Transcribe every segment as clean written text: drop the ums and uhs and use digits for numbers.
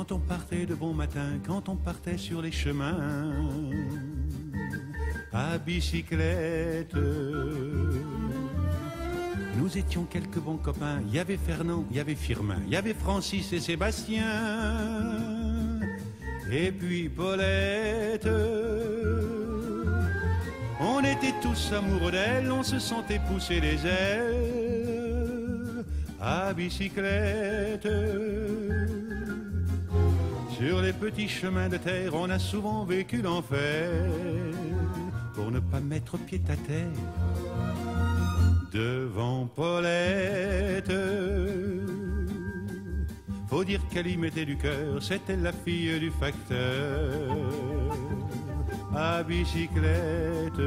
Quand on partait de bon matin, quand on partait sur les chemins, à bicyclette. Nous étions quelques bons copains, il y avait Fernand, il y avait Firmin, il y avait Francis et Sébastien, et puis Paulette. On était tous amoureux d'elle, on se sentait pousser les ailes à bicyclette. Sur les petits chemins de terre, on a souvent vécu l'enfer pour ne pas mettre pied à terre devant Paulette. Faut dire qu'elle y mettait du cœur, c'était la fille du facteur à bicyclette.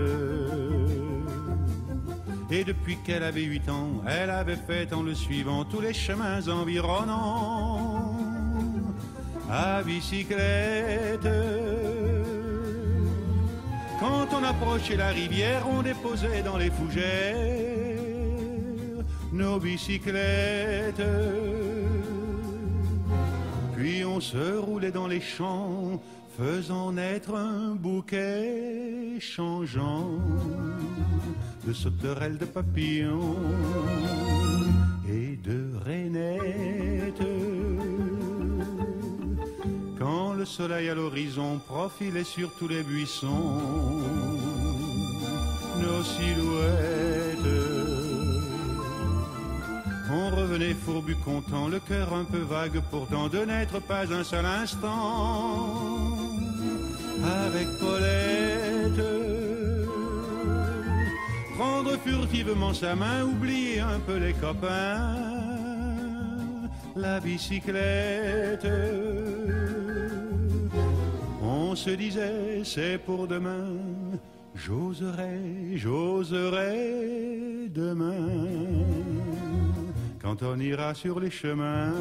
Et depuis qu'elle avait 8 ans, elle avait fait en le suivant tous les chemins environnants à bicyclette. Quand on approchait la rivière, on déposait dans les fougères nos bicyclettes. Puis on se roulait dans les champs, faisant naître un bouquet changeant de sauterelles, de papillons et de rainettes. Quand le soleil à l'horizon profilait sur tous les buissons nos silhouettes, on revenait fourbu content, le cœur un peu vague pourtant, de n'être pas un seul instant avec Paulette. Prendre furtivement sa main, oublier un peu les copains, la bicyclette. On se disait c'est pour demain, j'oserai, j'oserai demain, quand on ira sur les chemins